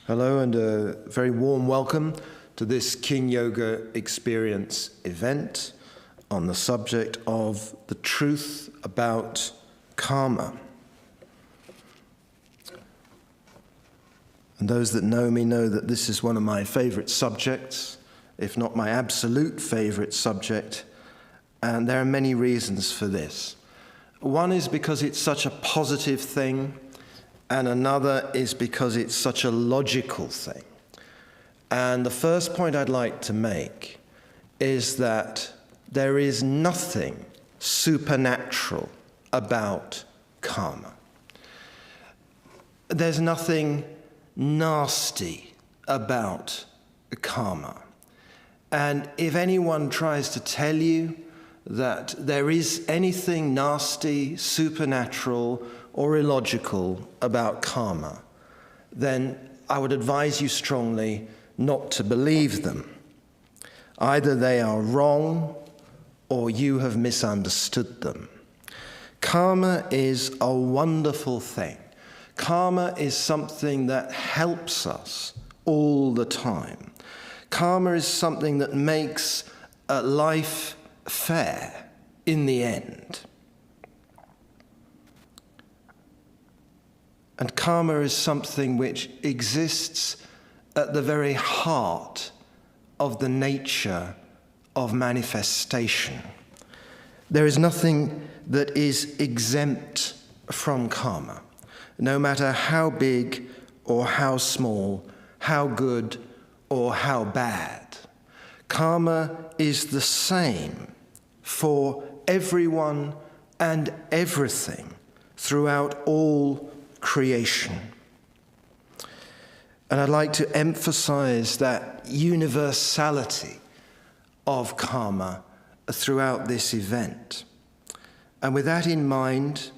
Hello and a very warm welcome to this King Yoga Experience event on the subject of the truth about karma. And those that know me know that this is one of my favorite subjects, if not my absolute favorite subject, and there are many reasons for this. One is because it's such a positive thing, and another is because it's such a logical thing. And the first point I'd like to make is that there is nothing supernatural about karma. There's nothing nasty about karma. And if anyone tries to tell you that there is anything nasty, supernatural, or illogical about karma, then I would advise you strongly not to believe them. Either they are wrong or you have misunderstood them. Karma is a wonderful thing. Karma is something that helps us all the time. Karma is something that makes life fair in the end. And karma is something which exists at the very heart of the nature of manifestation. There is nothing that is exempt from karma, no matter how big or how small, how good or how bad. Karma is the same for everyone and everything throughout all creation. And I'd like to emphasize that universality of karma throughout this event. And with that in mind,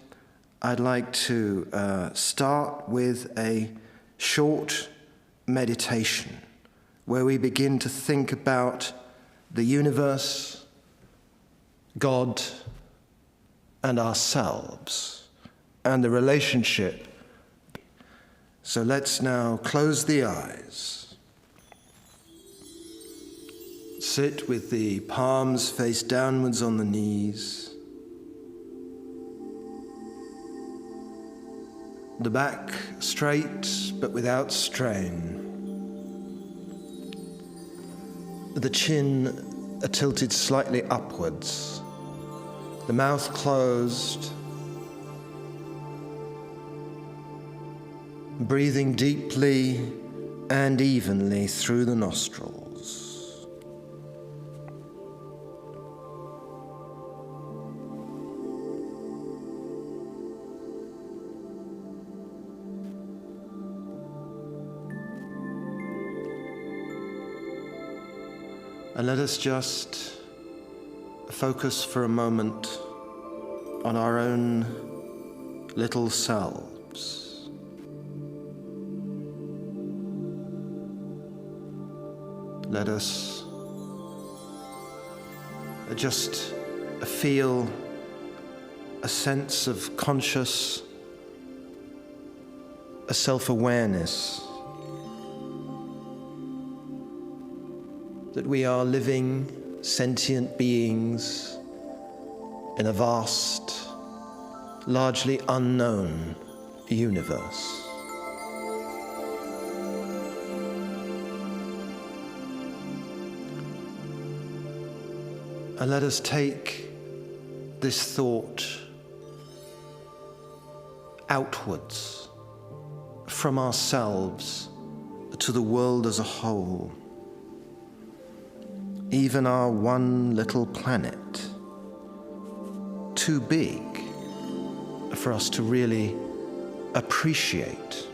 I'd like to start with a short meditation where we begin to think about the universe, God, and ourselves, and the relationship. So let's now close the eyes. Sit with the palms face downwards on the knees. The back straight but without strain. The chin tilted slightly upwards. The mouth closed. Breathing deeply and evenly through the nostrils. And let us just focus for a moment on our own little selves. Let us just feel a sense of conscious self-awareness that we are living sentient beings in a vast, largely unknown universe. And let us take this thought outwards from ourselves to the world as a whole, even our one little planet, too big for us to really appreciate.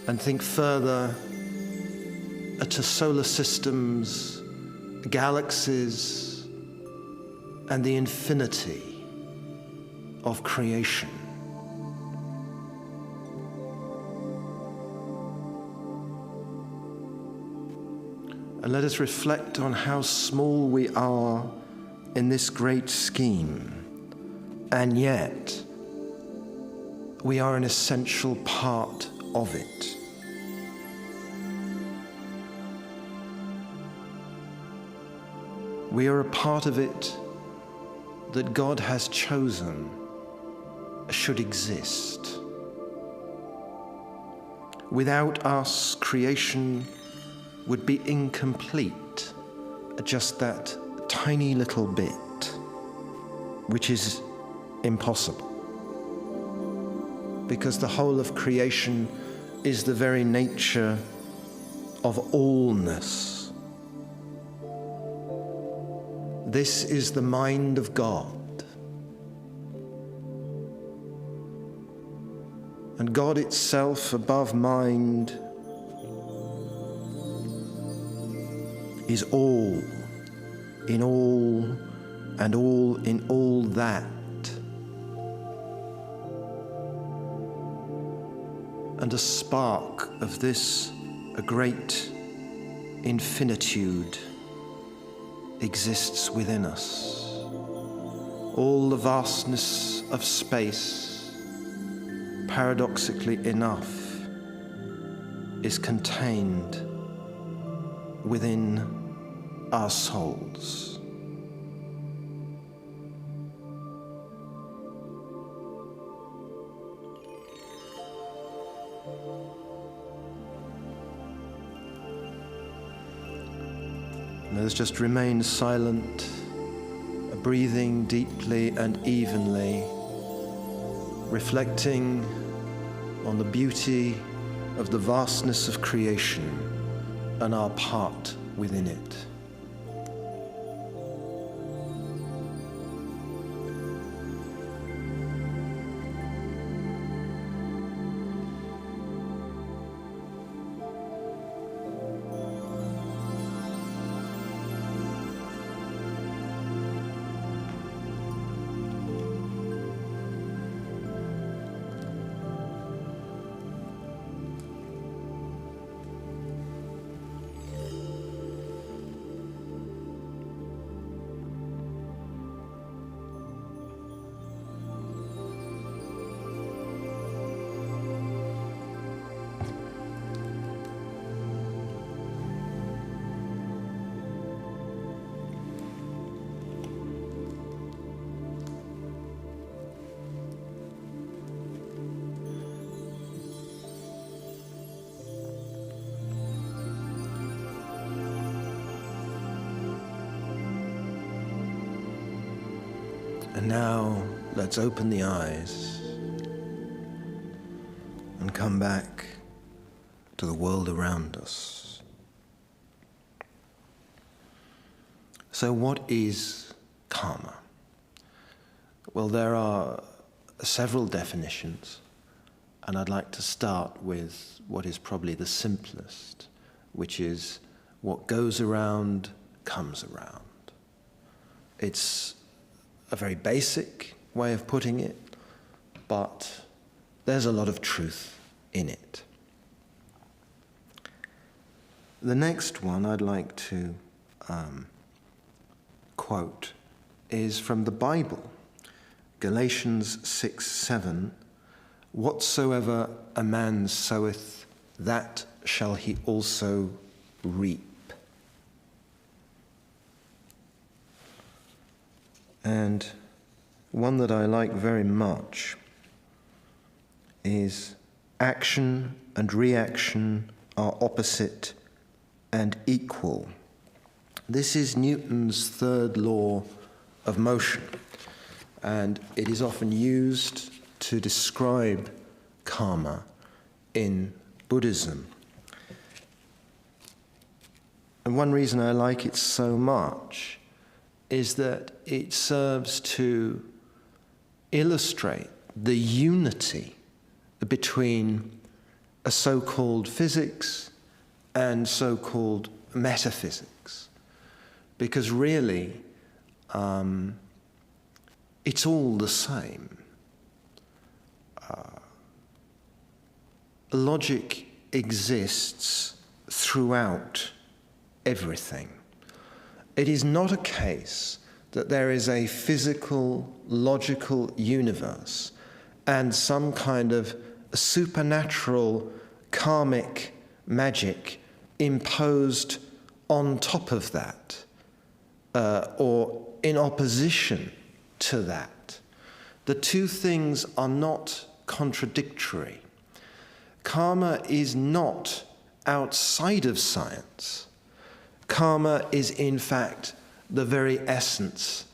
And think further to solar systems, galaxies, and the infinity of creation. And let us reflect on how small we are in this great scheme, and yet we are an essential part of it. We are a part of it that God has chosen should exist. Without us, creation would be incomplete, just that tiny little bit, which is impossible. Because the whole of creation is the very nature of allness. This is the mind of God. And God itself, above mind, is all in all and all in all that. And a spark of this, a great infinitude, exists within us. All the vastness of space, paradoxically enough, is contained within our souls. Let us just remain silent, breathing deeply and evenly, reflecting on the beauty of the vastness of creation and our part within it. And now, let's open the eyes and come back to the world around us. So what is karma? Well, there are several definitions, and I'd like to start with what is probably the simplest, which is what goes around comes around. It's a very basic way of putting it, but there's a lot of truth in it. The next one I'd like to quote is from the Bible, Galatians 6:7. Whatsoever a man soweth, that shall he also reap. And one that I like very much is action and reaction are opposite and equal. This is Newton's third law of motion, and it is often used to describe karma in Buddhism. And one reason I like it so much is that it serves to illustrate the unity between a so-called physics and so-called metaphysics. Because really, it's all the same. Logic exists throughout everything. It is not a case that there is a physical, logical universe and some kind of supernatural karmic magic imposed on top of that, or in opposition to that. The two things are not contradictory. Karma is not outside of science. Karma is, in fact, the very essence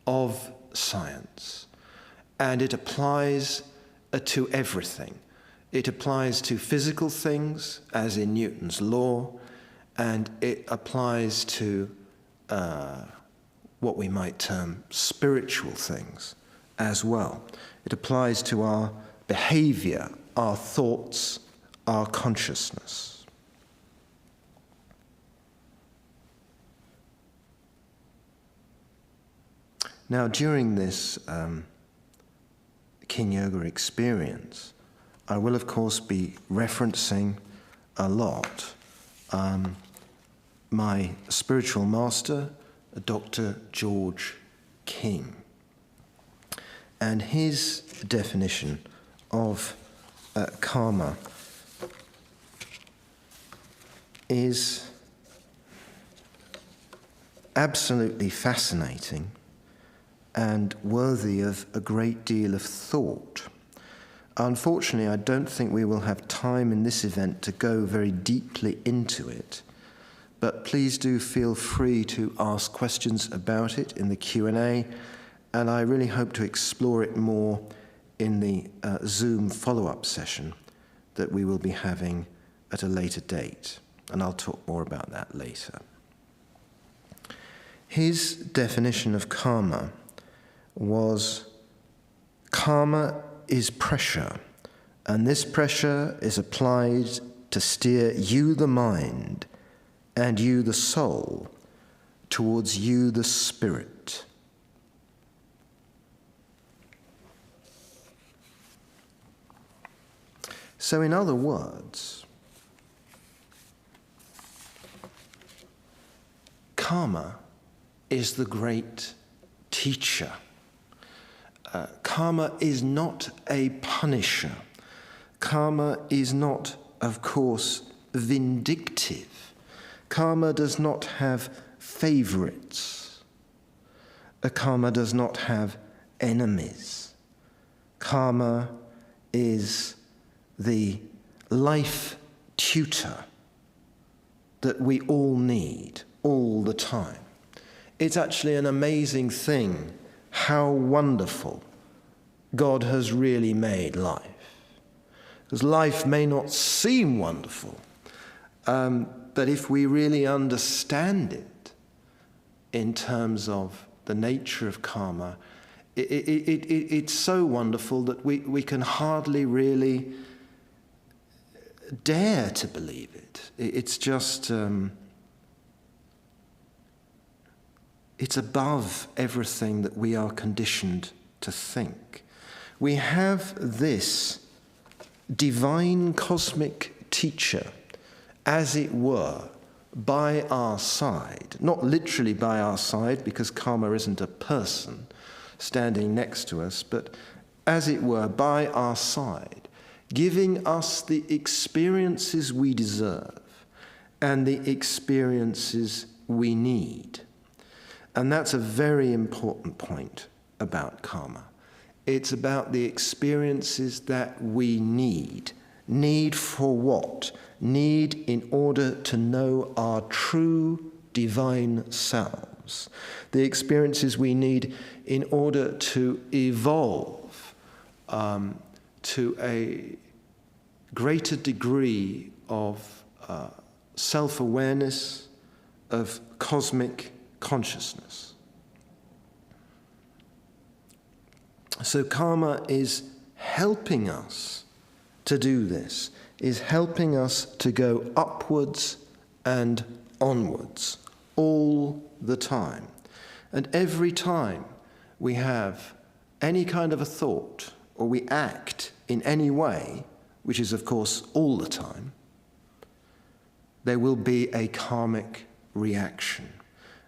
of science. And it applies to everything. It applies to physical things, as in Newton's law, and it applies to what we might term spiritual things as well. It applies to our behavior, our thoughts, our consciousness. Now, during this King Yoga experience, I will, of course, be referencing a lot my spiritual master, Dr. George King, and his definition of karma is absolutely fascinating and worthy of a great deal of thought. Unfortunately, I don't think we will have time in this event to go very deeply into it, but please do feel free to ask questions about it in the Q&A, and I really hope to explore it more in the Zoom follow-up session that we will be having at a later date, and I'll talk more about that later. His definition of karma was, karma is pressure, and this pressure is applied to steer you, the mind, and you, the soul, towards you, the spirit. So, in other words, karma is the great teacher. Karma is not a punisher. Karma is not, of course, vindictive. Karma does not have favorites. Karma does not have enemies. Karma is the life tutor that we all need all the time. It's actually an amazing thing how wonderful God has really made life. Because life may not seem wonderful, but if we really understand it in terms of the nature of karma, it's so wonderful that we can hardly really dare to believe it. It's just... it's above everything that we are conditioned to think. We have this divine cosmic teacher, as it were, by our side. Not literally by our side, because karma isn't a person standing next to us, but as it were, by our side, giving us the experiences we deserve and the experiences we need. And that's a very important point about karma. It's about the experiences that we need. Need for what? Need in order to know our true divine selves. The experiences we need in order to evolve to a greater degree of self-awareness, of cosmic consciousness. So karma is helping us to do this, is helping us to go upwards and onwards all the time. And every time we have any kind of a thought or we act in any way, which is of course all the time, there will be a karmic reaction.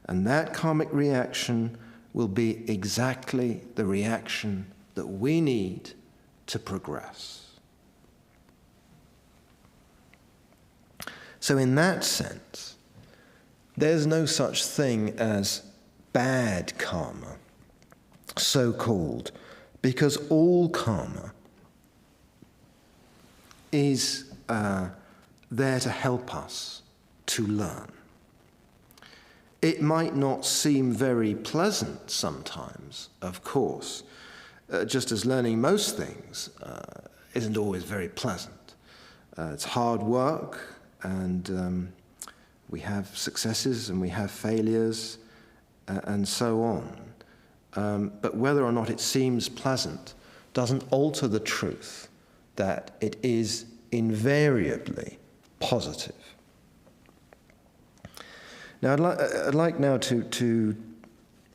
And that karmic reaction will be exactly the reaction that we need to progress. So in that sense, there's no such thing as bad karma, so-called, because all karma is there to help us to learn. It might not seem very pleasant sometimes, of course, just as learning most things isn't always very pleasant. It's hard work, and we have successes and we have failures, and so on. But whether or not it seems pleasant doesn't alter the truth that it is invariably positive. Now, I'd like now to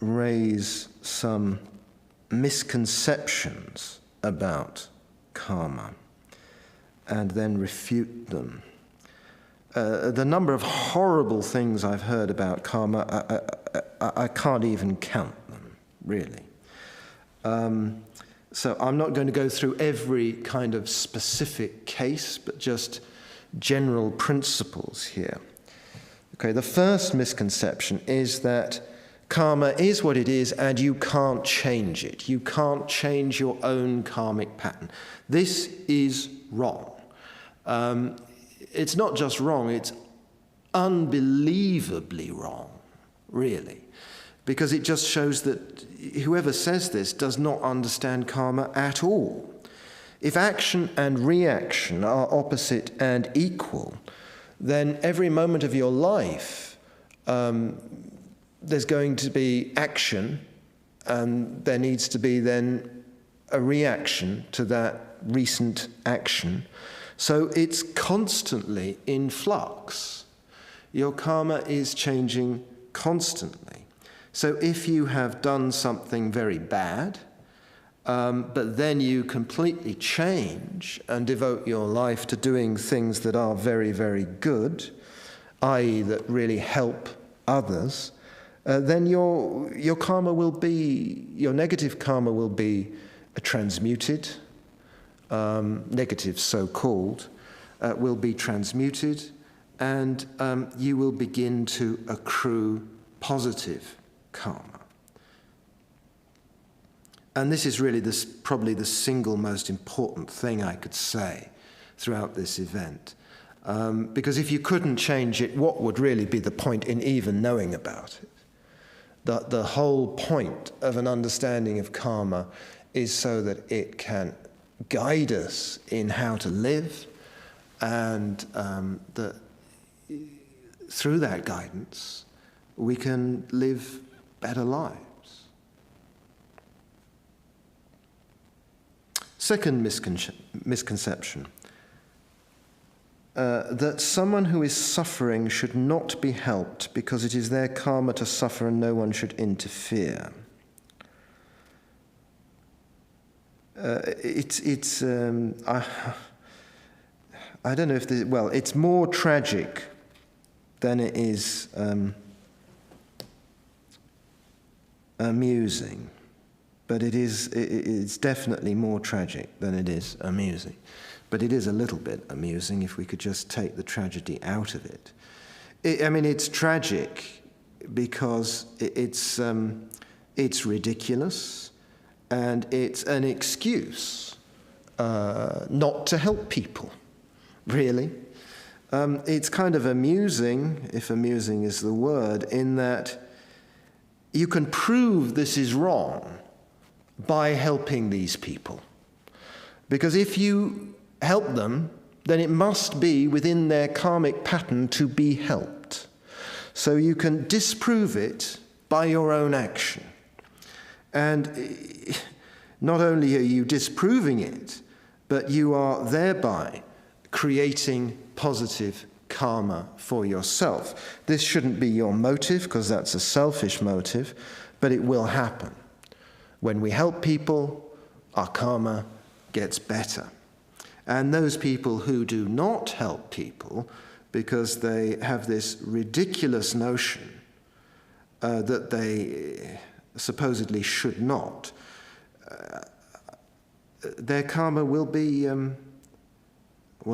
raise some misconceptions about karma and then refute them. The number of horrible things I've heard about karma, I can't even count them, really. So I'm not going to go through every kind of specific case, but just general principles here. Okay, the first misconception is that karma is what it is and you can't change it. You can't change your own karmic pattern. This is wrong. It's not just wrong, it's unbelievably wrong, really, because it just shows that whoever says this does not understand karma at all. If action and reaction are opposite and equal, then every moment of your life there's going to be action, and there needs to be then a reaction to that recent action. So it's constantly in flux. Your karma is changing constantly. So if you have done something very bad, but then you completely change and devote your life to doing things that are very, very good, i.e. that really help others, then your karma will be, your negative karma will be transmuted, negative so-called, will be transmuted, and you will begin to accrue positive karma. And this is really probably the single most important thing I could say throughout this event. Because if you couldn't change it, what would really be the point in even knowing about it? The whole point of an understanding of karma is so that it can guide us in how to live, and through that guidance, we can live better lives. Second misconception, that someone who is suffering should not be helped because it is their karma to suffer and no one should interfere. I don't know if this, well, it's more tragic than it is amusing. But it's definitely more tragic than it is amusing. But it is a little bit amusing if we could just take the tragedy out of it. It's tragic because it's ridiculous, and it's an excuse not to help people, really. It's kind of amusing, if amusing is the word, in that you can prove this is wrong by helping these people. Because if you help them, then it must be within their karmic pattern to be helped. So you can disprove it by your own action. And not only are you disproving it, but you are thereby creating positive karma for yourself. This shouldn't be your motive, because that's a selfish motive, but it will happen. When we help people, our karma gets better. And those people who do not help people because they have this ridiculous notion that they supposedly should not, their karma will be, well,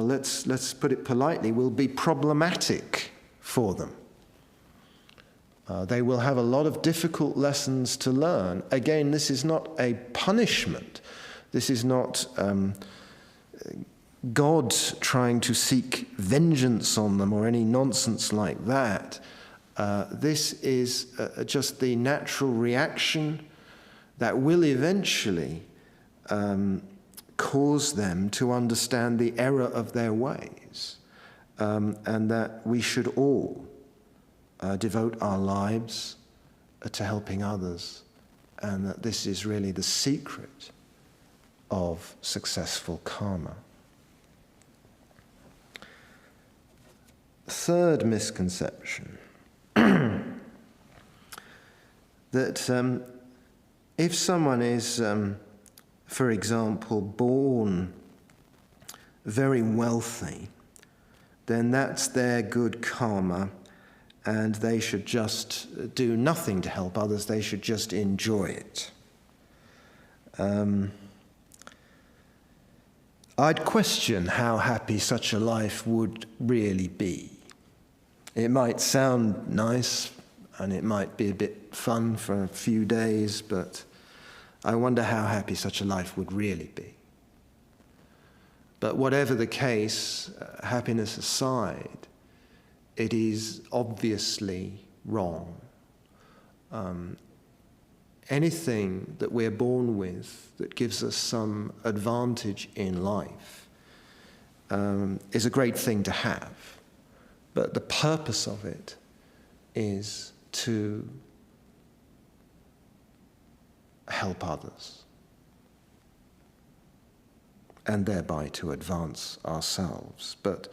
let's put it politely, will be problematic for them. They will have a lot of difficult lessons to learn. Again, this is not a punishment. This is not God trying to seek vengeance on them or any nonsense like that. This is just the natural reaction that will eventually cause them to understand the error of their ways, and that we should all devote our lives to helping others, and that this is really the secret of successful karma. Third misconception, that if someone is, for example, born very wealthy, then that's their good karma, and they should just do nothing to help others, they should just enjoy it. I'd question how happy such a life would really be. It might sound nice, and it might be a bit fun for a few days, but I wonder how happy such a life would really be. But whatever the case, happiness aside, it is obviously wrong. Anything that we're born with that gives us some advantage in life is a great thing to have. But the purpose of it is to help others, and thereby to advance ourselves. But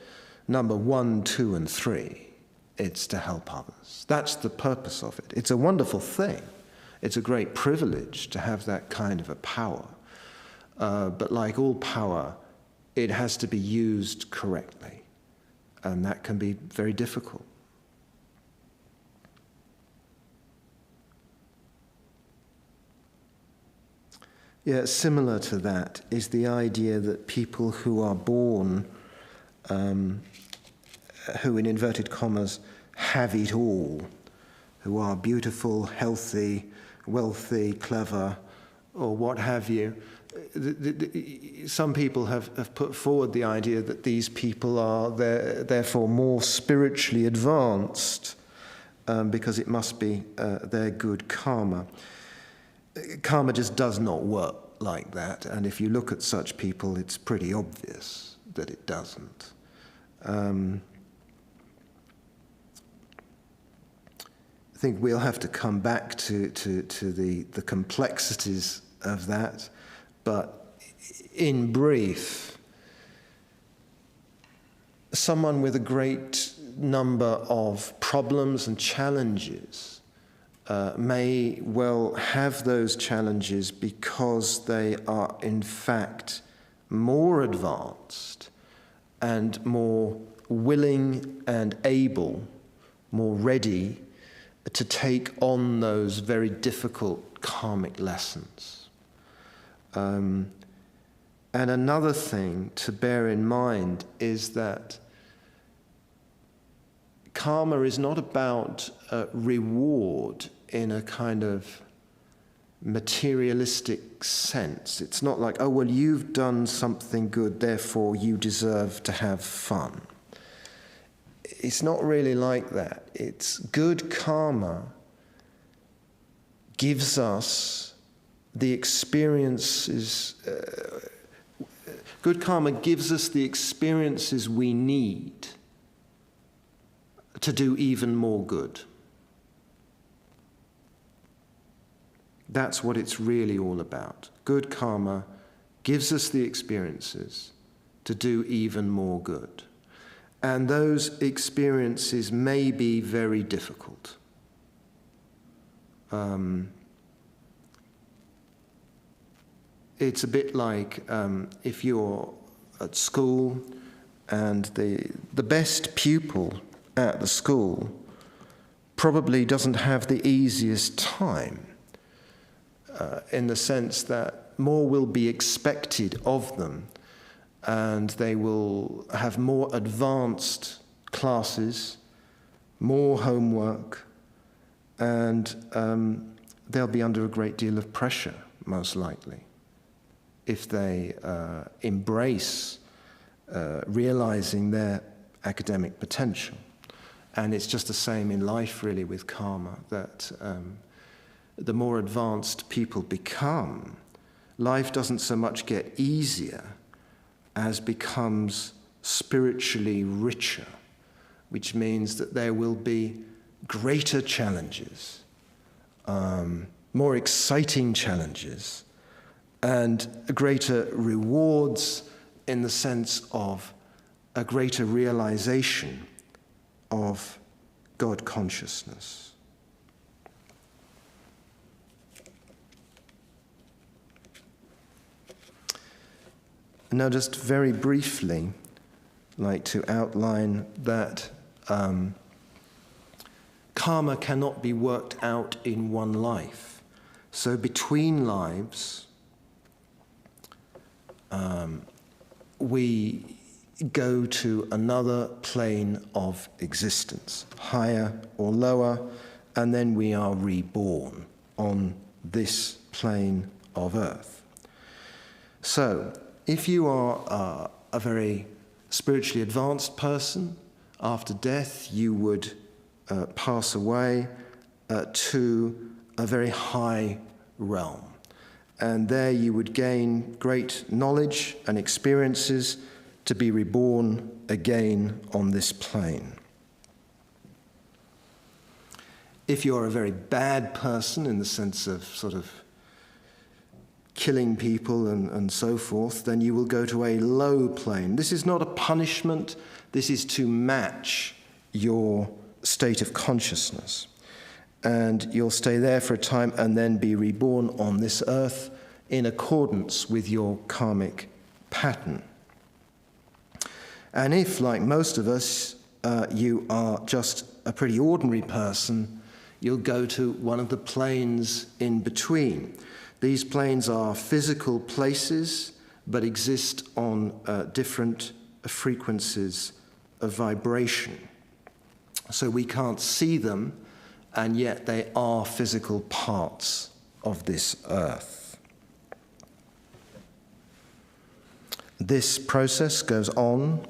number 1, 2, and 3, it's to help others. That's the purpose of it. It's a wonderful thing. It's a great privilege to have that kind of a power. But like all power, it has to be used correctly. And that can be very difficult. Yeah, similar to that is the idea that people who are born, who in inverted commas have it all, who are beautiful, healthy, wealthy, clever, or what have you. Some people have put forward the idea that these people are therefore more spiritually advanced because it must be their good karma. Karma just does not work like that, and if you look at such people, it's pretty obvious that it doesn't. I think we'll have to come back to the complexities of that, but in brief, someone with a great number of problems and challenges may well have those challenges because they are in fact more advanced and more willing and able, more ready to take on those very difficult karmic lessons. And another thing to bear in mind is that karma is not about reward in a kind of materialistic sense. It's not like, oh, well, you've done something good, therefore you deserve to have fun. It's not really like that. It's good karma gives us the experiences, good karma gives us the experiences we need to do even more good. That's what it's really all about. Good karma gives us the experiences to do even more good. And those experiences may be very difficult. It's a bit like if you're at school and the best pupil at the school probably doesn't have the easiest time in the sense that more will be expected of them, and they will have more advanced classes, more homework, and they'll be under a great deal of pressure, most likely, if they embrace realizing their academic potential. And it's just the same in life, really, with karma, that the more advanced people become, life doesn't so much get easier as becomes spiritually richer, which means that there will be greater challenges, more exciting challenges, and greater rewards in the sense of a greater realization of God consciousness. Now, just very briefly, I'd like to outline that karma cannot be worked out in one life. So between lives, we go to another plane of existence, higher or lower, and then we are reborn on this plane of earth. So, if you are a very spiritually advanced person, after death you would pass away to a very high realm. And there you would gain great knowledge and experiences to be reborn again on this plane. If you're a very bad person, in the sense of sort of killing people and so forth, then you will go to a low plane. This is not a punishment, this is to match your state of consciousness. And you'll stay there for a time and then be reborn on this earth in accordance with your karmic pattern. And if, like most of us, you are just a pretty ordinary person, you'll go to one of the planes in between. These planes are physical places, but exist on different frequencies of vibration. So we can't see them, and yet they are physical parts of this earth. This process goes on,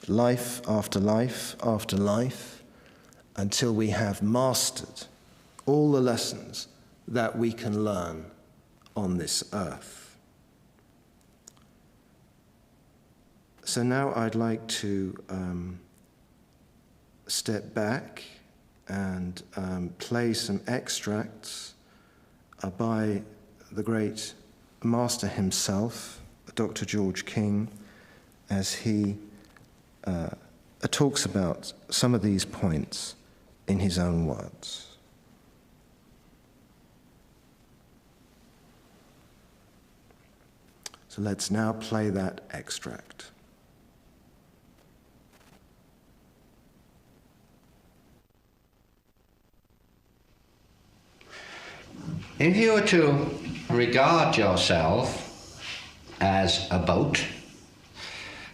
life after life after life, until we have mastered all the lessons that we can learn on this earth. So now I'd like to step back and play some extracts by the great master himself, Dr. George King, as he talks about some of these points in his own words. So let's now play that extract. If you were to regard yourself as a boat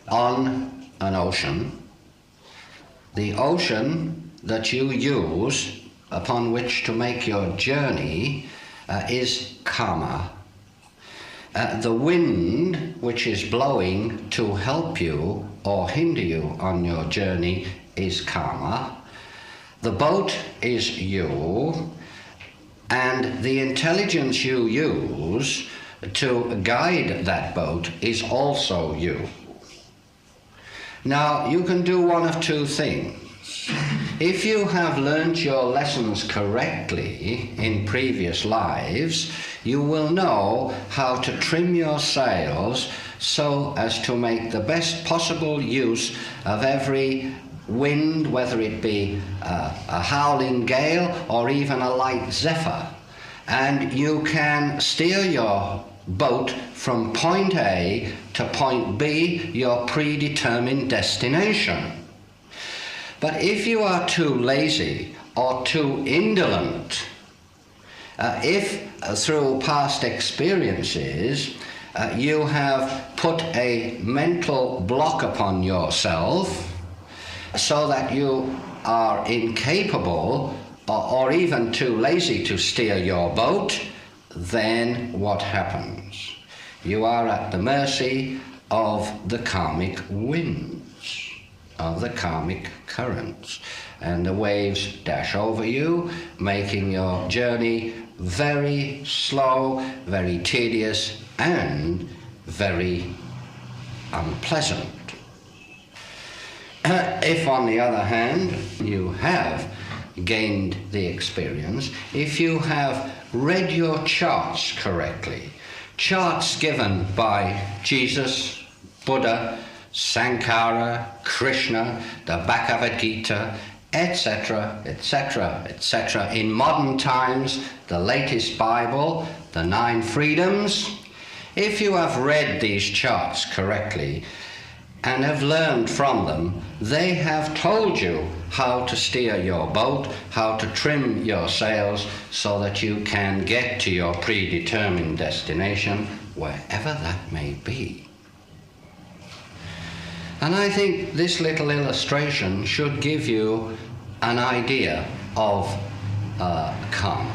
on an ocean, the ocean that you use upon which to make your journey is karma. The wind which is blowing to help you or hinder you on your journey is karma. The boat is you, and the intelligence you use to guide that boat is also you. Now, you can do one of two things. If you have learned your lessons correctly in previous lives, you will know how to trim your sails so as to make the best possible use of every wind, whether it be a howling gale or even a light zephyr. And you can steer your boat from point A to point B, your predetermined destination. But if you are too lazy or too indolent, If through past experiences you have put a mental block upon yourself so that you are incapable or even too lazy to steer your boat, then what happens? You are at the mercy of the karmic winds, of the karmic currents, and the waves dash over you, making your journey very slow, very tedious, and very unpleasant. If, on the other hand, you have gained the experience, if you have read your charts correctly, charts given by Jesus, Buddha, Sankara, Krishna, the Bhagavad Gita, etc., etc., etc., in modern times, the latest Bible, the 9 freedoms, if you have read these charts correctly and have learned from them, they have told you how to steer your boat, how to trim your sails so that you can get to your predetermined destination, wherever that may be. And I think this little illustration should give you an idea of karma.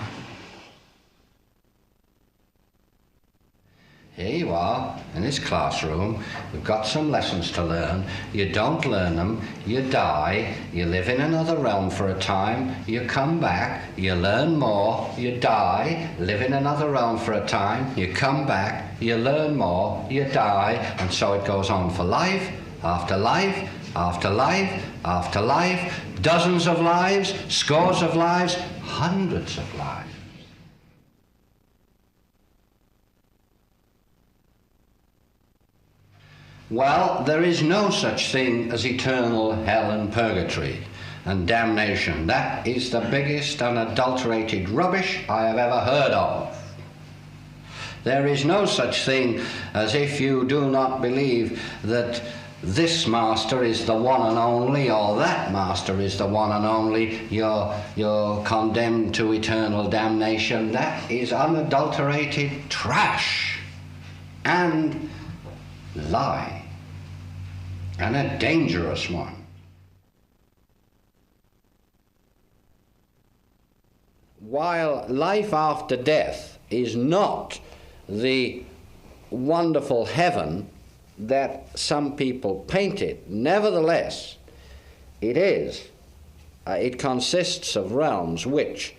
Here you are in this classroom, you've got some lessons to learn, you don't learn them, you die, you live in another realm for a time, you come back, you learn more, you die, live in another realm for a time, you come back, you learn more, you die, and so it goes on for life, after life, after life, after life, dozens of lives, scores of lives, hundreds of lives. Well, there is no such thing as eternal hell and purgatory and damnation. That is the biggest unadulterated rubbish I have ever heard of. There is no such thing as, if you do not believe that this master is the one and only, or that master is the one and only, you're condemned to eternal damnation. That is unadulterated trash and lie, and a dangerous one. While life after death is not the wonderful heaven that some people paint it, nevertheless, it is. It consists of realms which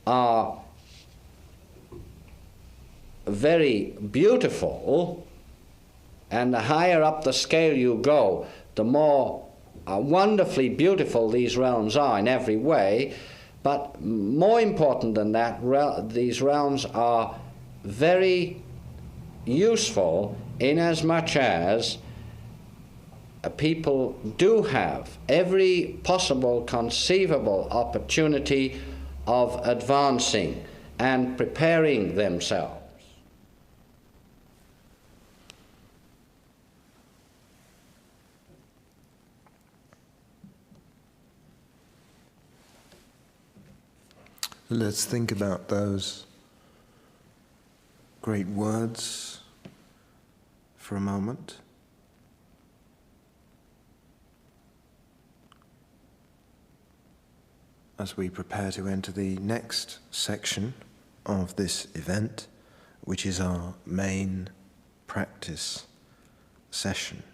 are very beautiful, and the higher up the scale you go, the more wonderfully beautiful these realms are in every way. But more important than that, these realms are very useful inasmuch as people do have every possible conceivable opportunity of advancing and preparing themselves. Let's think about those great words for a moment. As we prepare to enter the next section of this event, which is our main practice session.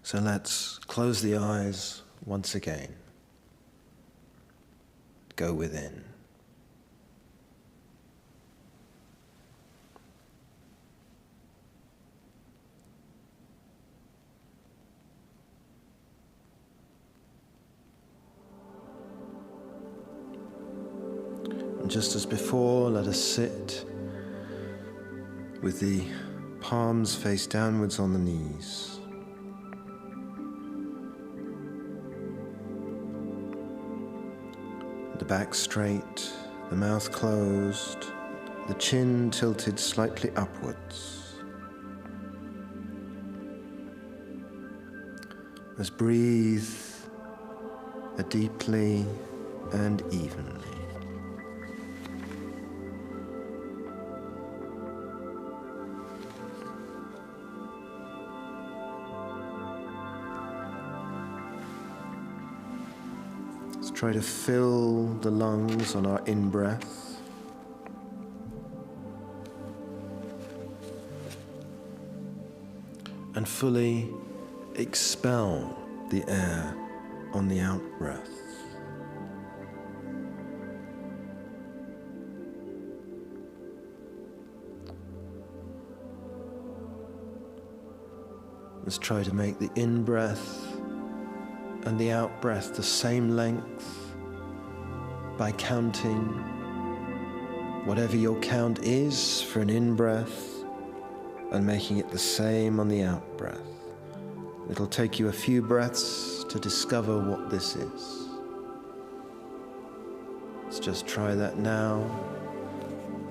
So let's close the eyes once again. Go within. And just as before, let us sit with the palms face downwards on the knees. The back straight, the mouth closed, the chin tilted slightly upwards. Let's breathe deeply and evenly. try to fill the lungs on our in-breath. And fully expel the air on the out-breath. Let's try to make the in-breath and the out-breath the same length by counting whatever your count is for an in-breath and making it the same on the out-breath. It'll take you a few breaths to discover what this is. Let's just try that now,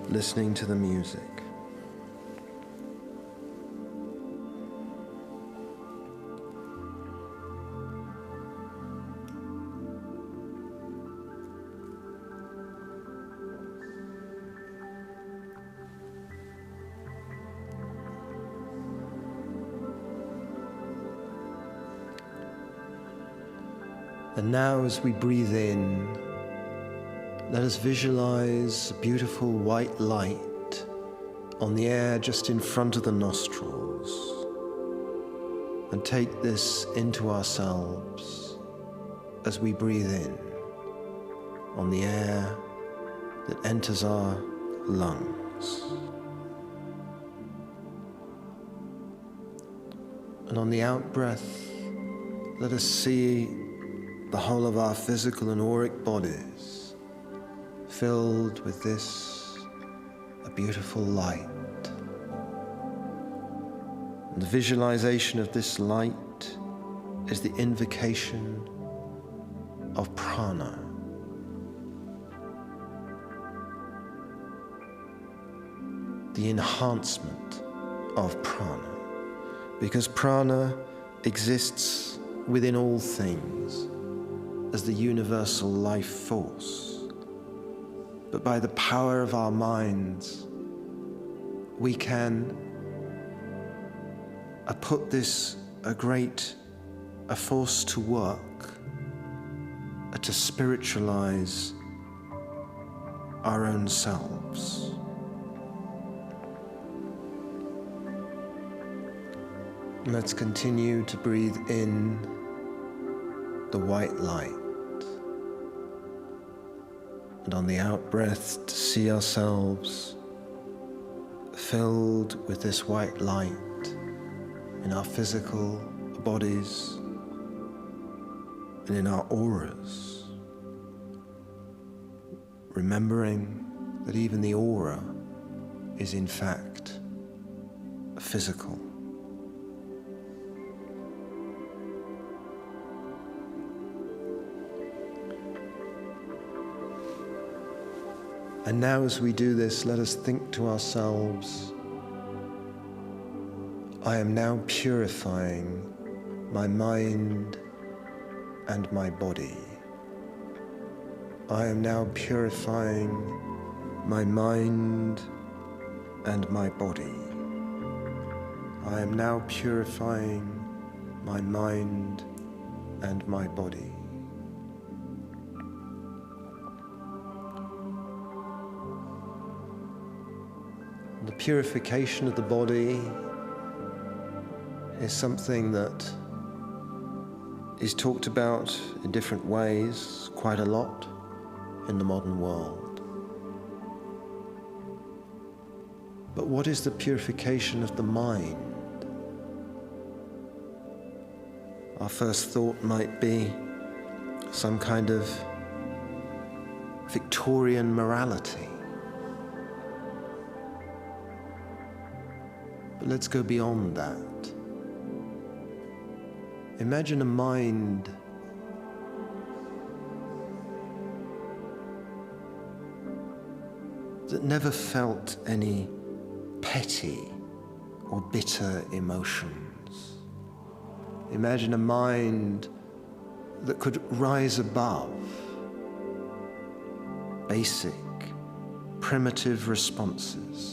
listening to the music. And now as we breathe in, let us visualize a beautiful white light on the air just in front of the nostrils, and take this into ourselves as we breathe in on the air that enters our lungs. And on the out-breath, let us see the whole of our physical and auric bodies filled with this, a beautiful light. And the visualization of this light is the invocation of prana. The enhancement of prana. Because prana exists within all things as the universal life force. But by the power of our minds, we can put this a force to work, to spiritualize our own selves. Let's continue to breathe in the white light. And on the out-breath, to see ourselves filled with this white light in our physical bodies and in our auras. Remembering that even the aura is in fact physical. And now as we do this, let us think to ourselves, I am now purifying my mind and my body. I am now purifying my mind and my body. I am now purifying my mind and my body. The purification of the body is something that is talked about in different ways quite a lot in the modern world. But what is the purification of the mind? Our first thought might be some kind of Victorian morality. But let's go beyond that. Imagine a mind that never felt any petty or bitter emotions. Imagine a mind that could rise above basic, primitive responses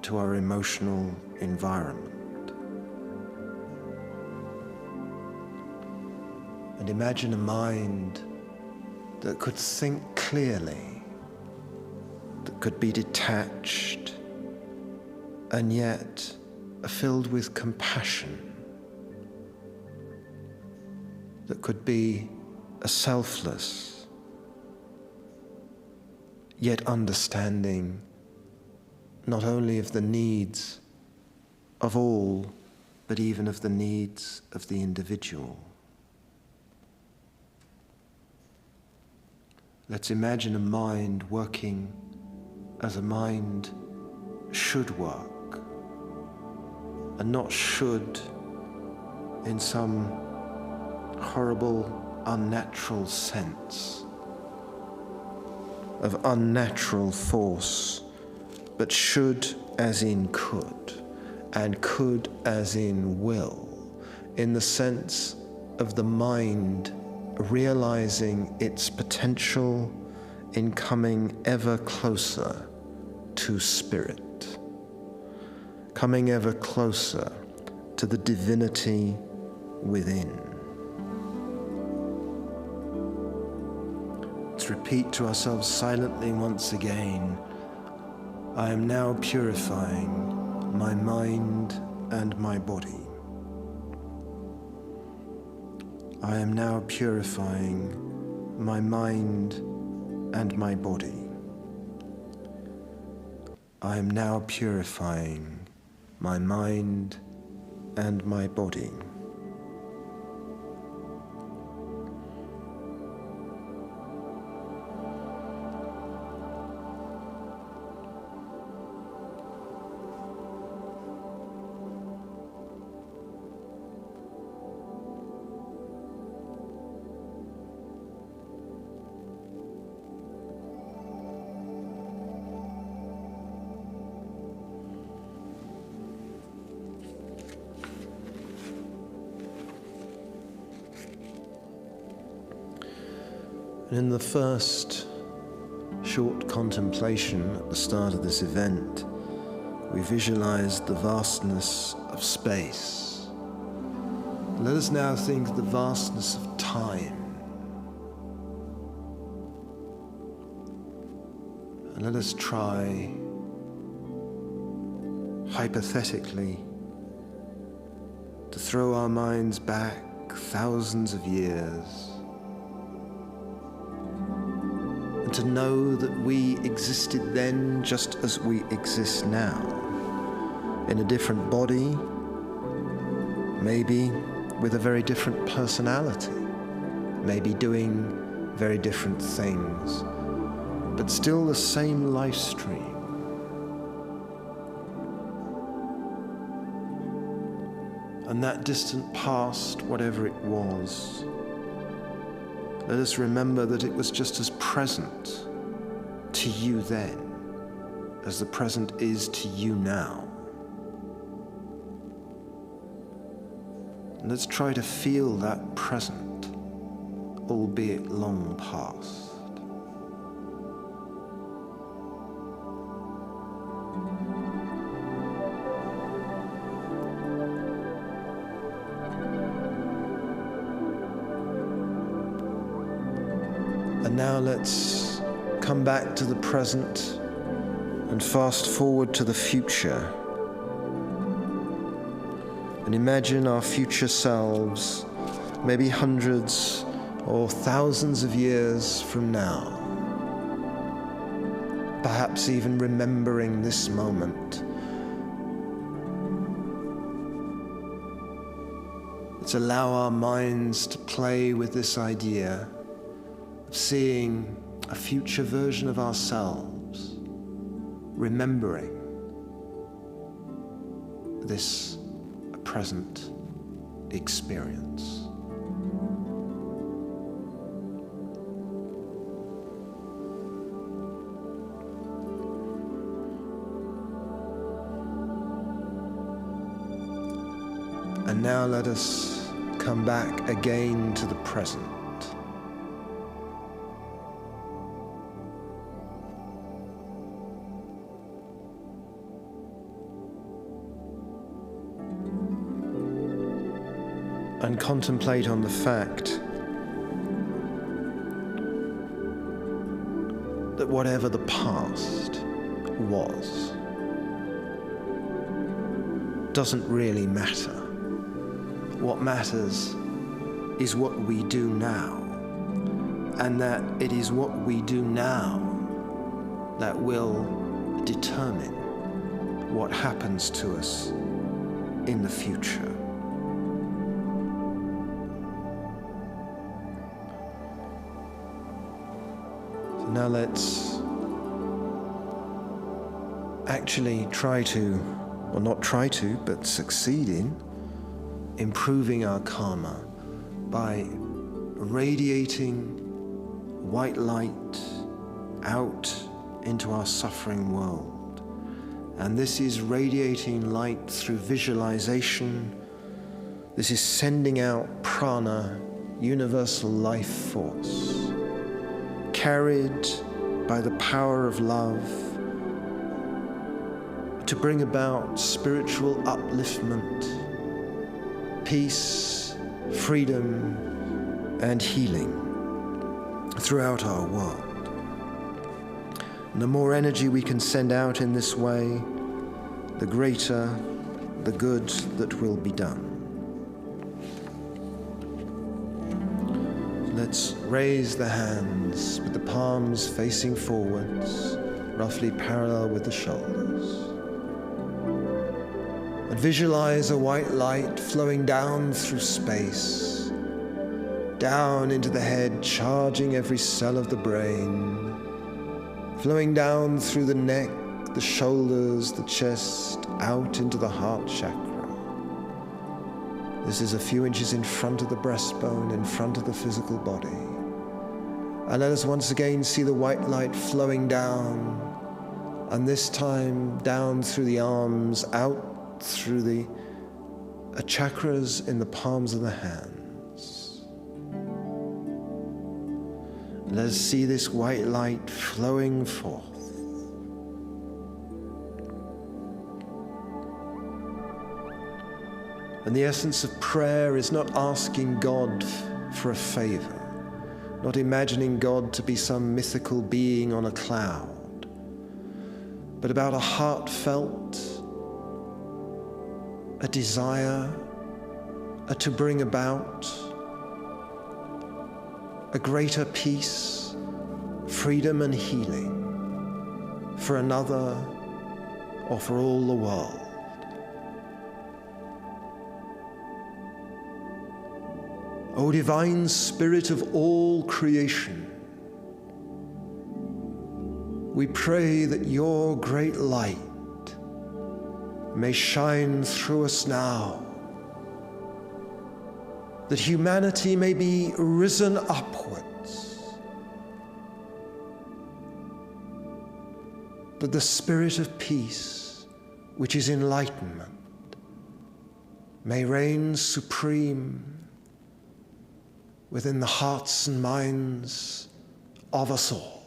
to our emotional environment. And imagine a mind that could think clearly, that could be detached, and yet filled with compassion, that could be a selfless, yet understanding not only of the needs of all, but even of the needs of the individual. Let's imagine a mind working as a mind should work, and not should in some horrible, unnatural sense of unnatural force, but should as in could, and could as in will, in the sense of the mind realizing its potential in coming ever closer to spirit, coming ever closer to the divinity within. Let's repeat to ourselves silently once again, I am now purifying my mind and my body. I am now purifying my mind and my body. I am now purifying my mind and my body. And in the first short contemplation at the start of this event, we visualized the vastness of space. Let us now think of the vastness of time. And let us try, hypothetically, to throw our minds back thousands of years, and to know that we existed then just as we exist now, in a different body, maybe with a very different personality, maybe doing very different things, but still the same life stream. And that distant past, whatever it was, let us remember that it was just as present to you then as the present is to you now. And let's try to feel that present, albeit long past. And now let's come back to the present and fast forward to the future. And imagine our future selves, maybe hundreds or thousands of years from now. Perhaps even remembering this moment. Let's allow our minds to play with this idea of seeing a future version of ourselves, remembering this present experience. And now let us come back again to the present. And contemplate on the fact that whatever the past was doesn't really matter. What matters is what we do now, and that it is what we do now that will determine what happens to us in the future. So now let's actually try to, or not try to, but succeed in improving our karma by radiating white light out into our suffering world. And this is radiating light through visualization. This is sending out prana, universal life force, carried by the power of love to bring about spiritual upliftment, peace, freedom, and healing throughout our world. And the more energy we can send out in this way, the greater the good that will be done. Let's raise the hands with the palms facing forwards, roughly parallel with the shoulders. And visualize a white light flowing down through space, down into the head, charging every cell of the brain, flowing down through the neck, the shoulders, the chest, out into the heart chakra. This is a few inches in front of the breastbone, in front of the physical body. And let us once again see the white light flowing down, and this time down through the arms, out through the chakras in the palms of the hands. Let us see this white light flowing forth. And the essence of prayer is not asking God for a favor, not imagining God to be some mythical being on a cloud, but about a heartfelt, a desire to bring about a greater peace, freedom and healing for another or for all the world. O divine spirit of all creation, we pray that your great light may shine through us now, that humanity may be risen upwards, that the spirit of peace, which is enlightenment, may reign supreme within the hearts and minds of us all.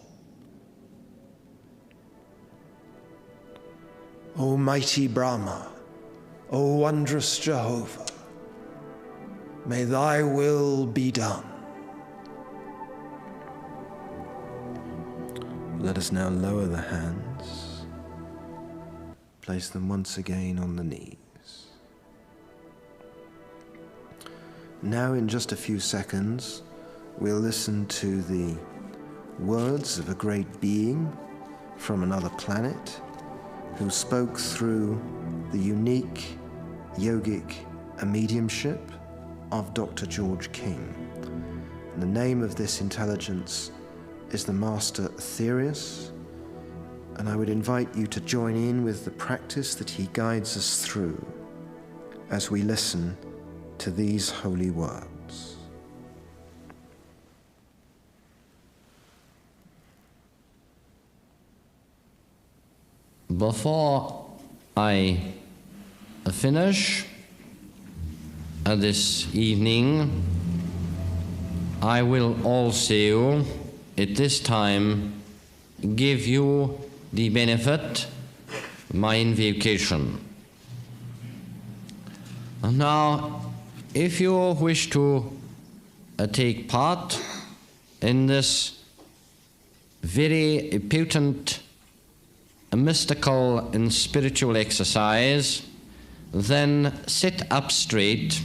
O mighty Brahma, O wondrous Jehovah, may thy will be done. Let us now lower the hands, place them once again on the knees. Now, in just a few seconds, we'll listen to the words of a great being from another planet who spoke through the unique yogic mediumship of Dr. George King. And the name of this intelligence is the Master Aetherius, and I would invite you to join in with the practice that he guides us through as we listen to these holy words. Before I finish this evening, I will also at this time give you the benefit of my invocation. And now, if you wish to take part in this very potent mystical and spiritual exercise. Then sit up straight,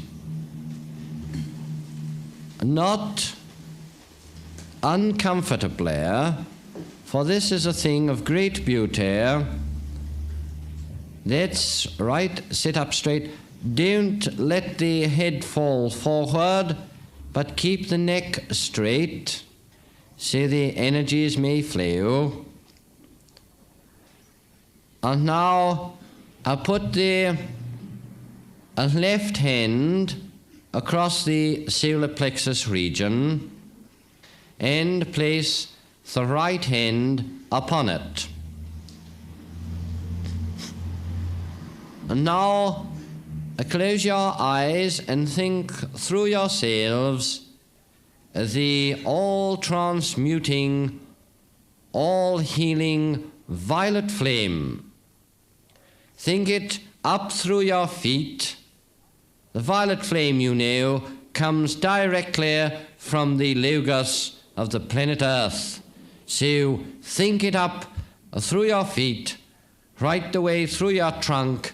not uncomfortably, for this is a thing of great beauty. That's right, sit up straight. Don't let the head fall forward, but keep the neck straight so the energies may flow. And now I put the left hand across the solar plexus region and place the right hand upon it. And now close your eyes and think through yourselves the all-transmuting, all-healing violet flame. Think it up through your feet. The violet flame, you know, comes directly from the logos of the planet Earth. So think it up through your feet, right the way through your trunk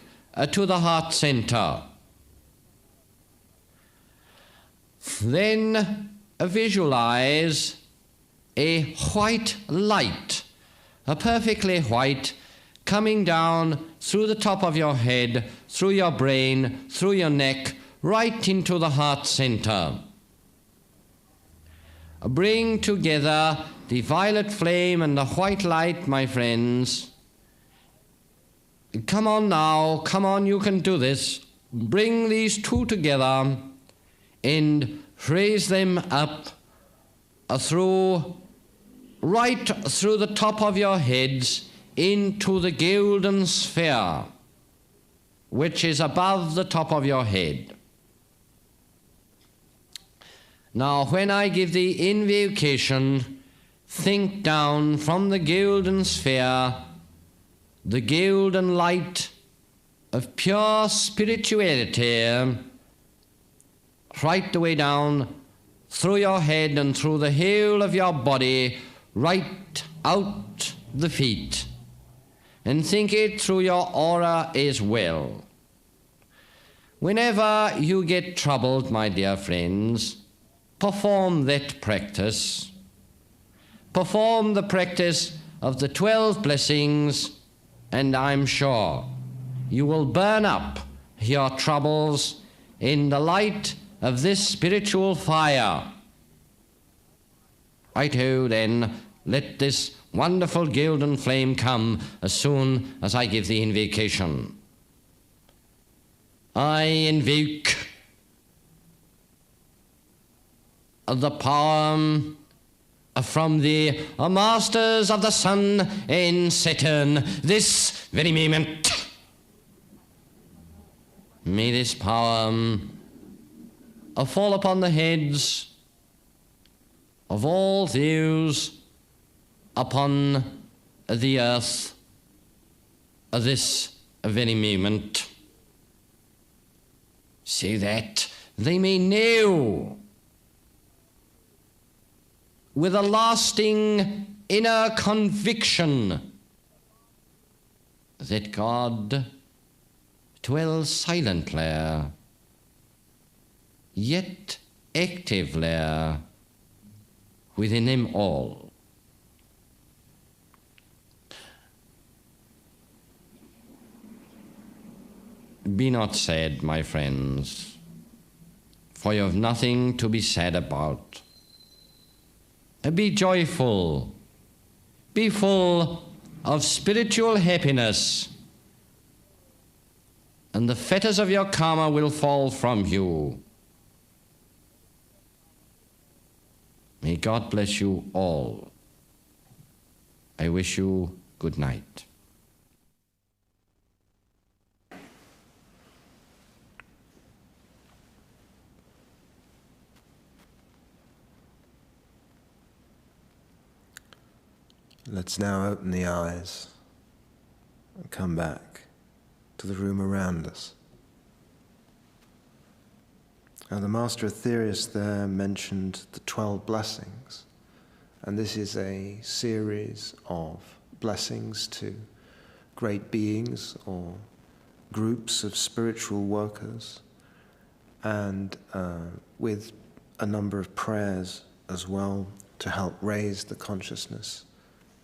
to the heart center. Then visualize a white light, a perfectly white, coming down through the top of your head, through your brain, through your neck, right into the heart center. Bring together the violet flame and the white light, my friends. Come on now, come on, you can do this. Bring these two together and raise them up right through the top of your heads into the golden sphere, which is above the top of your head. Now, when I give the invocation, think down from the golden sphere, the golden light of pure spirituality, right the way down through your head and through the whole of your body, right out the feet. And think it through your aura as well. Whenever you get troubled, my dear friends, perform that practice. Perform the practice of the 12 blessings, and I'm sure you will burn up your troubles in the light of this spiritual fire. Righto then, let this wonderful golden flame come as soon as I give the invocation. I invoke the power from the masters of the sun and Saturn this very moment. May this power fall upon the heads of all those upon the earth this very moment, so that they may know with a lasting inner conviction that God dwells silently, yet actively within them all. Be not sad, my friends, for you have nothing to be sad about. Be joyful, be full of spiritual happiness, and the fetters of your karma will fall from you. May God bless you all. I wish you good night. Let's now open the eyes and come back to the room around us. Now, the Master Aetherius there mentioned the 12 blessings, And this is a series of blessings to great beings or groups of spiritual workers, and with a number of prayers as well to help raise the consciousness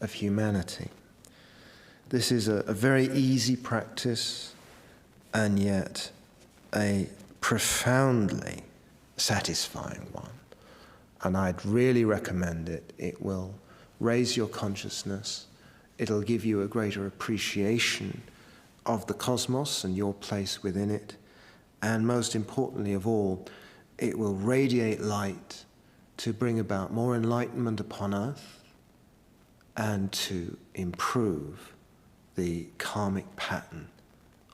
of humanity. This is a very easy practice, and yet a profoundly satisfying one. And I'd really recommend it. It will raise your consciousness. It'll give you a greater appreciation of the cosmos and your place within it. And most importantly of all, it will radiate light to bring about more enlightenment upon earth and to improve the karmic pattern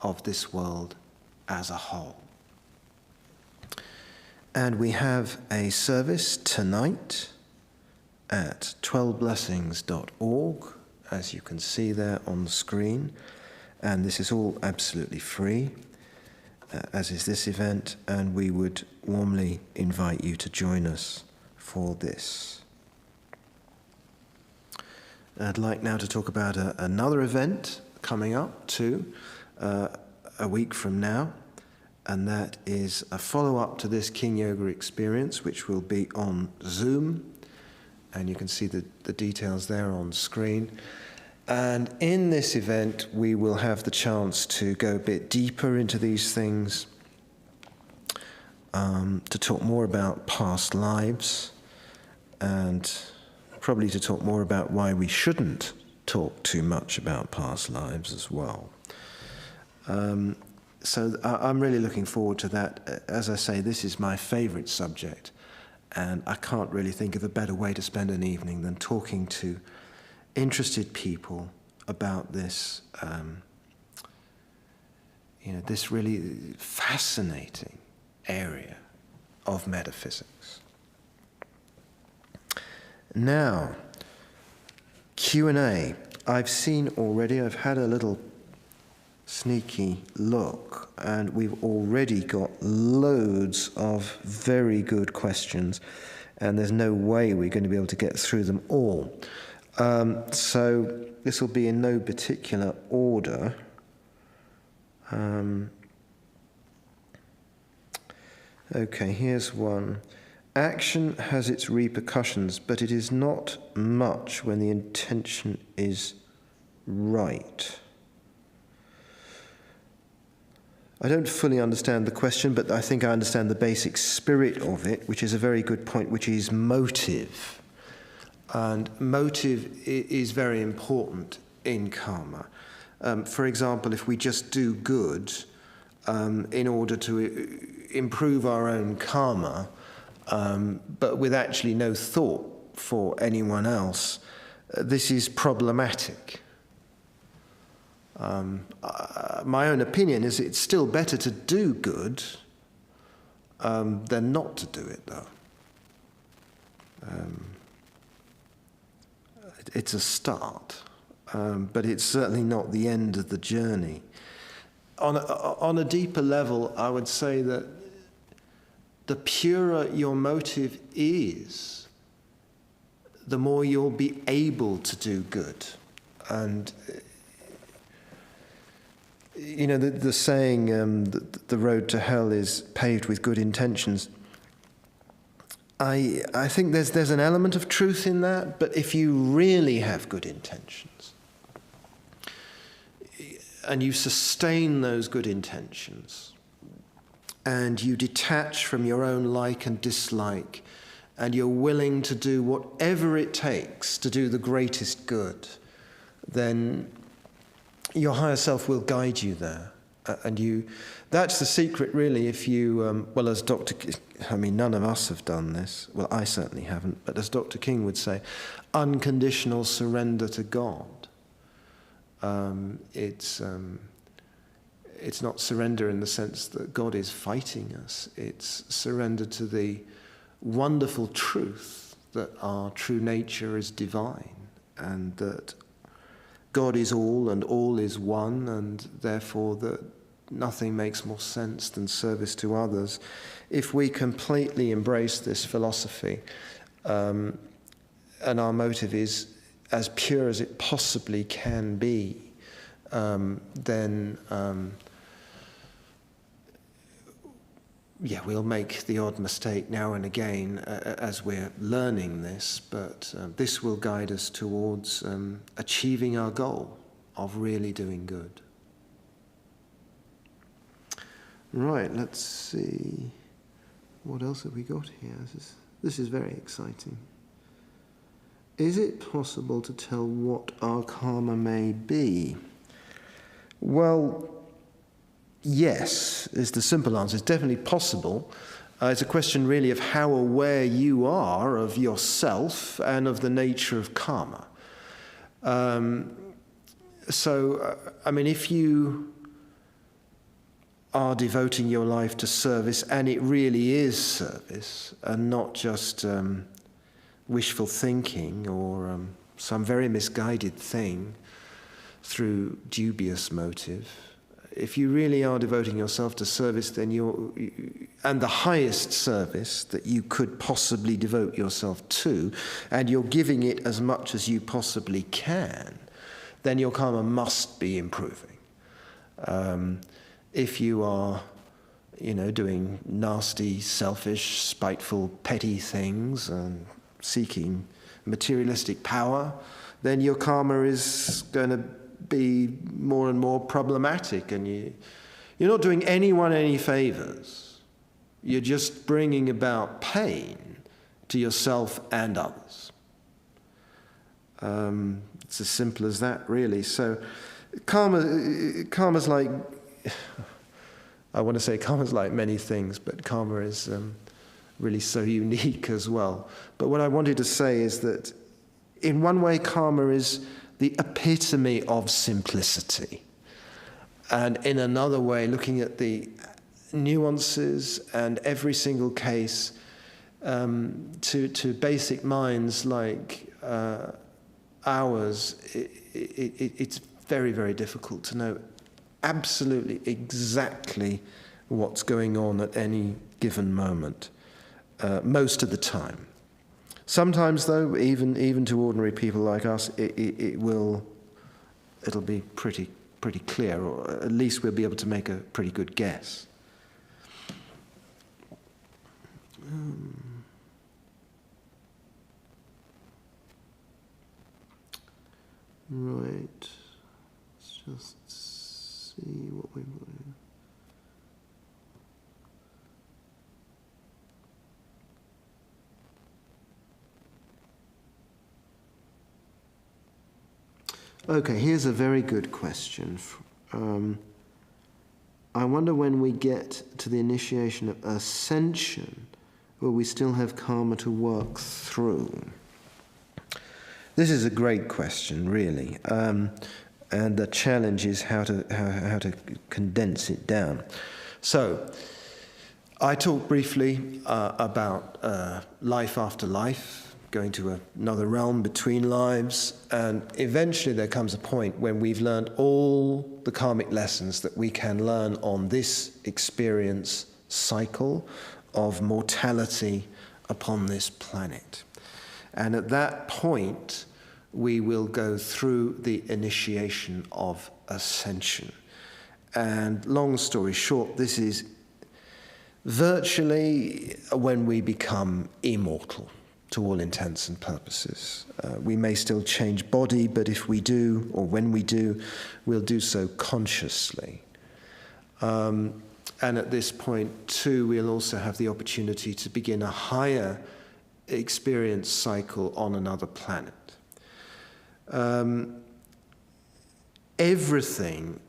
of this world as a whole. And we have a service tonight at 12blessings.org, as you can see there on the screen. And this is all absolutely free, as is this event, and we would warmly invite you to join us for this. I'd like now to talk about another event coming up too, a week from now, and that is a follow-up to this King Yoga experience, which will be on Zoom, and you can see the details there on screen. And in this event, we will have the chance to go a bit deeper into these things, to talk more about past lives, and probably to talk more about why we shouldn't talk too much about past lives as well. So I'm really looking forward to that. As I say, this is my favorite subject, and I can't really think of a better way to spend an evening than talking to interested people about this, this really fascinating area of metaphysics. Now, Q&A. I've seen already, I've had a little sneaky look, and we've already got loads of very good questions, and there's no way we're going to be able to get through them all. So this will be in no particular order. Okay, here's one. Action has its repercussions, but it is not much when the intention is right. I don't fully understand the question, but I think I understand the basic spirit of it, which is a very good point, which is motive. And motive is very important in karma. For example, if we just do good in order to improve our own karma, but with actually no thought for anyone else, this is problematic. My own opinion is it's still better to do good than not to do it, though. It's a start, but it's certainly not the end of the journey. On a deeper level, I would say that the purer your motive is, the more you'll be able to do good. And the saying, the road to hell is paved with good intentions. I think there's an element of truth in that, but if you really have good intentions, and you sustain those good intentions, and you detach from your own like and dislike, and you're willing to do whatever it takes to do the greatest good, then your higher self will guide you there. That's the secret, really. If you, as none of us have done this. Well, I certainly haven't. But as Dr. King would say, unconditional surrender to God. It's not surrender in the sense that God is fighting us. It's surrender to the wonderful truth that our true nature is divine, and that God is all and all is one, and therefore that nothing makes more sense than service to others. If we completely embrace this philosophy, and our motive is as pure as it possibly can be, then we'll make the odd mistake now and again as we're learning this, but this will guide us towards achieving our goal of really doing good. Right, let's see. What else have we got here? This is very exciting. Is it possible to tell what our karma may be? Well, yes, is the simple answer. It's definitely possible. It's a question really of how aware you are of yourself and of the nature of karma. If you are devoting your life to service, and it really is service, and not just wishful thinking or some very misguided thing through dubious motive. If you really are devoting yourself to service, then and the highest service that you could possibly devote yourself to, and you're giving it as much as you possibly can, then your karma must be improving. If you are, doing nasty, selfish, spiteful, petty things and seeking materialistic power, then your karma is going to be more and more problematic, and you're not doing anyone any favors. You're just bringing about pain to yourself and others. It's as simple as that, really. So karma's like, I want to say karma's like many things, but karma is really so unique as well. But what I wanted to say is that in one way, karma is the epitome of simplicity. And in another way, looking at the nuances and every single case to basic minds like ours, it's very, very difficult to know absolutely exactly what's going on at any given moment, most of the time. Sometimes, though, even to ordinary people like us, it'll be pretty clear, or at least we'll be able to make a pretty good guess. Right. Let's just see what we've got here. Okay, here's a very good question. I wonder when we get to the initiation of ascension, will we still have karma to work through? This is a great question, really, and the challenge is how to condense it down. So, I talked briefly about life after life, going to another realm between lives, and eventually there comes a point when we've learned all the karmic lessons that we can learn on this experience cycle of mortality upon this planet. And at that point, we will go through the initiation of ascension. And long story short, this is virtually when we become immortal, to all intents and purposes. We may still change body, but if we do, or when we do, we'll do so consciously. And at this point, too, we'll also have the opportunity to begin a higher experience cycle on another planet. Everything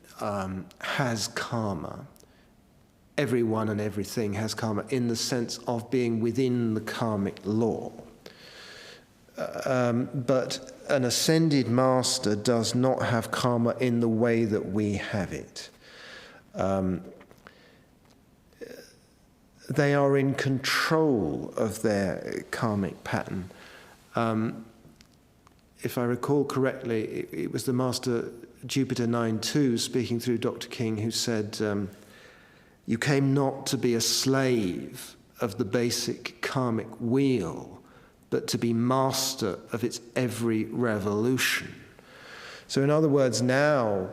has karma. Everyone and everything has karma in the sense of being within the karmic law. But an ascended master does not have karma in the way that we have it. They are in control of their karmic pattern. If I recall correctly, it was the Master Jupiter 9.2 speaking through Dr. King who said, you came not to be a slave of the basic karmic wheel, but to be master of its every revolution. So in other words, now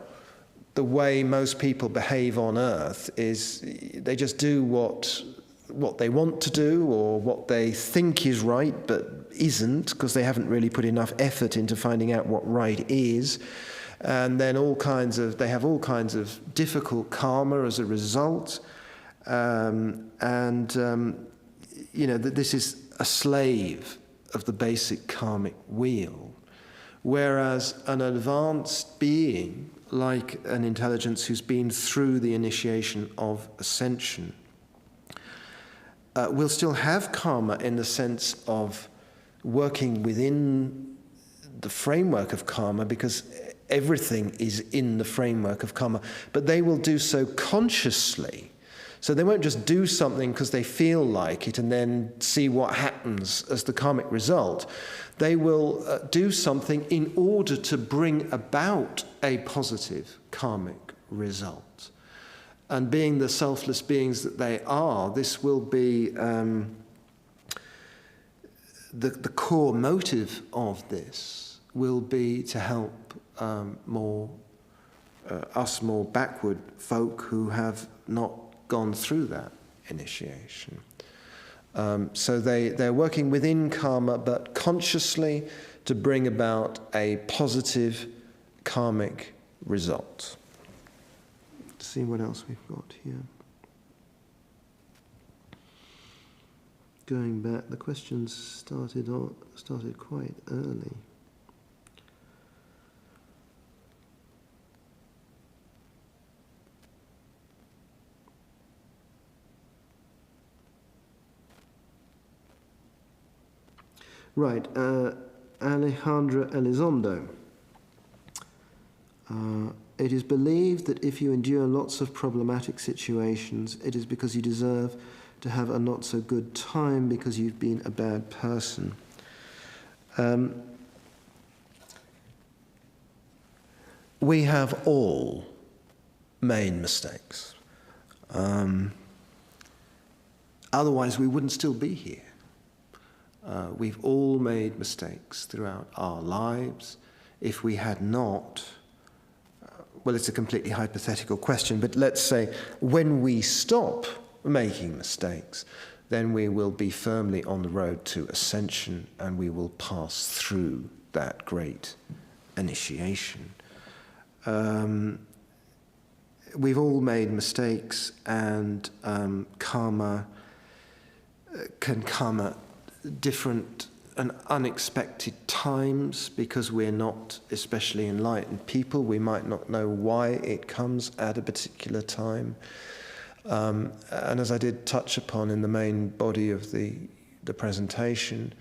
the way most people behave on Earth is they just do what they want to do or what they think is right but isn't, because they haven't really put enough effort into finding out what right is. And then they have all kinds of difficult karma as a result. This is a slave of the basic karmic wheel. Whereas an advanced being, like an intelligence who's been through the initiation of ascension, will still have karma in the sense of working within the framework of karma, because everything is in the framework of karma, but they will do so consciously. So they won't just do something because they feel like it and then see what happens as the karmic result. They will do something in order to bring about a positive karmic result. And being the selfless beings that they are, this will be the core motive of this will be to help us more backward folk who have not gone through that initiation. So they're working within karma, but consciously to bring about a positive karmic result. Let's see what else we've got here. Going back, the questions started quite early. Right, Alejandra Elizondo. It is believed that if you endure lots of problematic situations, it is because you deserve to have a not so good time because you've been a bad person. We have all made mistakes. Otherwise, we wouldn't still be here. We've all made mistakes throughout our lives. If we had not, well, it's a completely hypothetical question, but let's say when we stop making mistakes, then we will be firmly on the road to ascension and we will pass through that great initiation. We've all made mistakes, and karma can come at different and unexpected times because we're not especially enlightened people. We might not know why it comes at a particular time. And as I did touch upon in the main body of the presentation,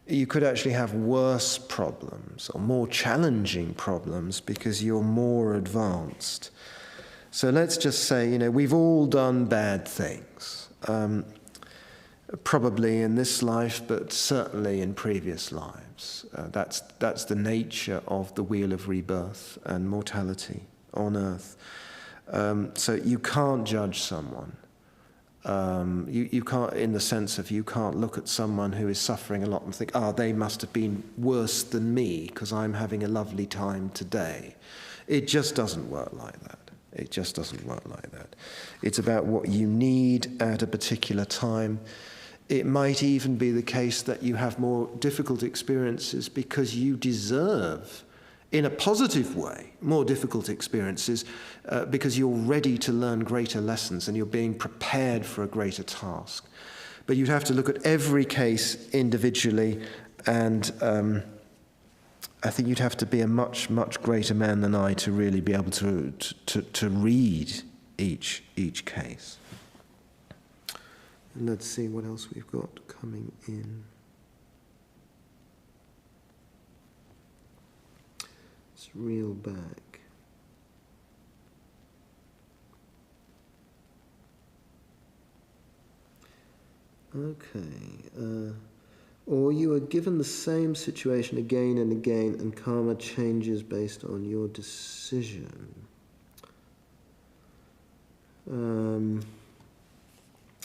you could actually have worse problems or more challenging problems because you're more advanced. So let's just say, we've all done bad things. Probably in this life, but certainly in previous lives. That's the nature of the wheel of rebirth and mortality on Earth. So you can't judge someone. You can't, in the sense of you can't look at someone who is suffering a lot and think, they must have been worse than me because I'm having a lovely time today. It just doesn't work like that. It just doesn't work like that. It's about what you need at a particular time. It might even be the case that you have more difficult experiences because you deserve, in a positive way, more difficult experiences because you're ready to learn greater lessons and you're being prepared for a greater task. But you'd have to look at every case individually, and I think you'd have to be a much, much greater man than I to really be able to read each case. And let's see what else we've got coming in. Let's reel back. Okay. Or you are given the same situation again and again, and karma changes based on your decision.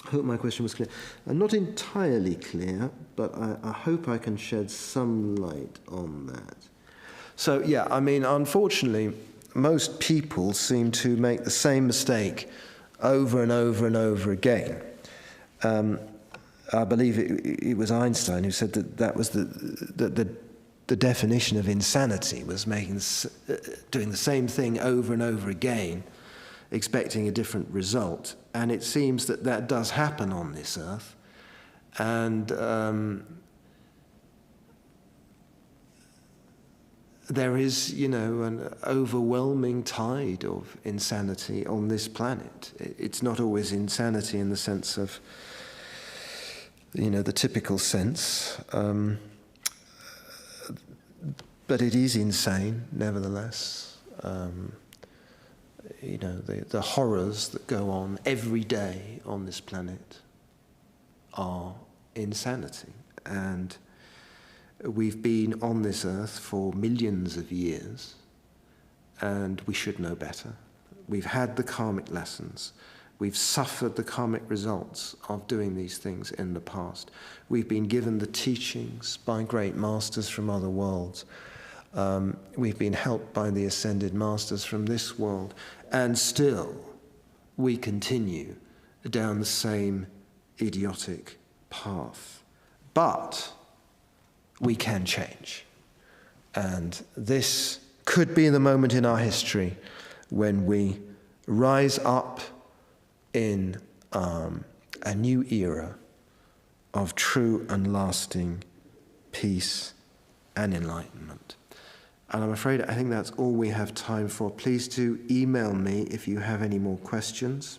I hope my question was clear. Not entirely clear, but I hope I can shed some light on that. So, yeah, I mean, unfortunately, most people seem to make the same mistake over and over and over again. I believe it was Einstein who said that was the definition of insanity, was doing the same thing over and over again, expecting a different result. And it seems that does happen on this earth. And there is, an overwhelming tide of insanity on this planet. It's not always insanity in the sense of, the typical sense. But it is insane, nevertheless. The horrors that go on every day on this planet are insanity. And we've been on this earth for millions of years, and we should know better. We've had the karmic lessons. We've suffered the karmic results of doing these things in the past. We've been given the teachings by great masters from other worlds. We've been helped by the ascended masters from this world, and still we continue down the same idiotic path. But we can change. And this could be the moment in our history when we rise up in a new era of true and lasting peace and enlightenment. And I'm afraid I think that's all we have time for. Please do email me if you have any more questions.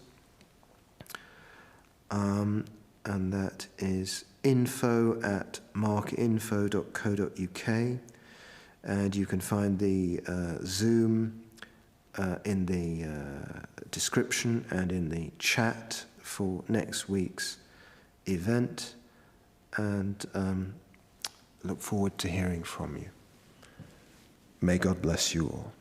And that is info@markinfo.co.uk. And you can find the Zoom in the description and in the chat for next week's event. And look forward to hearing from you. May God bless you all.